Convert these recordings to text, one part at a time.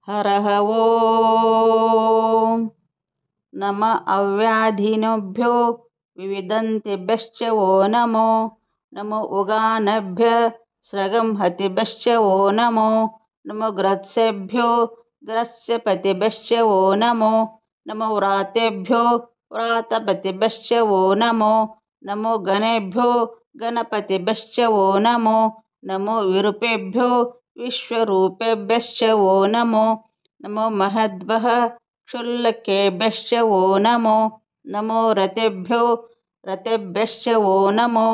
हरः ॐ नम अव्याधिनेभ्यो विविदन्तिभ्यश्च वो नमो नमो उगानेभ्यः स्रगंहतिभ्यश्च वो नमो नमो ग्रत्सेभ्यो ग्रत्सपतिभ्यश्च वो नमो नमो व्रातेभ्यो व्रातपतिभ्यश्च वो नमो नमो गणेभ्यो गणपतिभ्यश्च वो नमो नमो विरूपेभ्यो विश्वरूपेभ्यश्च वो नमो नमो महद्भः क्षुल्लकेभ्यश्च वो नमो नमो रतेभ्यो रतेभ्यश्च वो नमो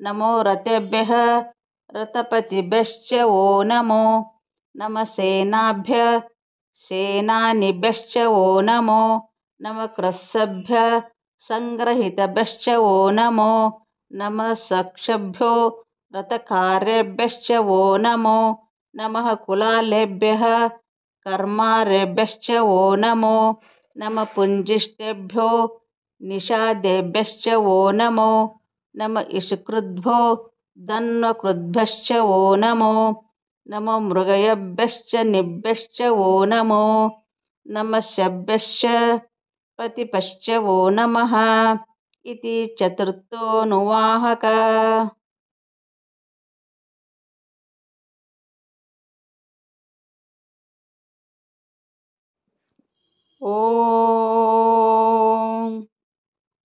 नमो रतेभ्यः रतपतिभ्यश्च वो नमो नमः सेनाभ्यः सेनानिभ्यश्च वो नमो नमः क्रत्सेभ्यः संग्रहीतभ्यश्च वो नमो नमः सक्षभ्यो रथकार्येभ्यश्च वो नमो नमः कुलालेभ्यः कर्मारेभ्यश्च वो नमो नमः पुञ्जिष्टेभ्यो निषादेभ्यश्च वो नमो नमः इषकृद्भ्यो धन्वकृद्भ्यश्च वो नमो नमो मृगयभ्यश्च निभ्यश्च वो नमो नमः शभ्यश्च प्रतिपश्च वो नमः इति चतुर्थोऽनुवाहकः। ॐ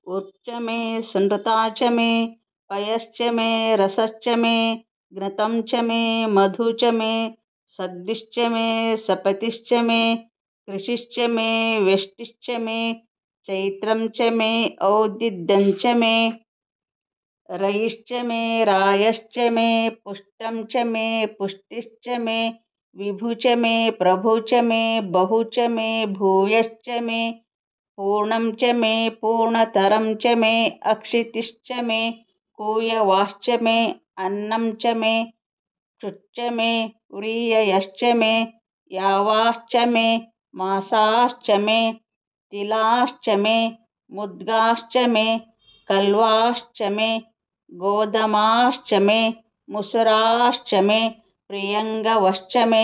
ऊर्च मे संहृता च मे पयश्च मे रसश्च मे घृतं च मे मधु च मे सग्दिश्च मे सपतिश्च मे कृषिश्च मे वेष्टिश्च मे चैत्रं च मे औदिद्यं च मे रयिश्च मे रायश्च मे पुष्टं च मे पुष्टिश्च मे विभु च मे प्रभु च मे बहु च मे भूयश्च मे पूर्णं च मे पूर्णतरं च मे अक्षितिश्च मे कूयवाश्च मे अन्नं च मे क्षुच्च मे व्रीययश्च मे यावाश्च मे मासाश्च मे तिलाश्च मे मुद्गाश्च मे कल्वाश्च मे गोधमाश्च मे मुसराश्च मे प्रियङ्गवश्च मे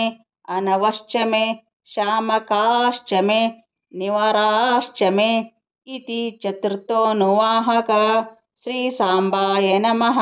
अनवश्च मे शामकाश्च मे निवराश्च मे इति चतुर्थोऽनुवाहकः। श्रीसाम्बाय नमः।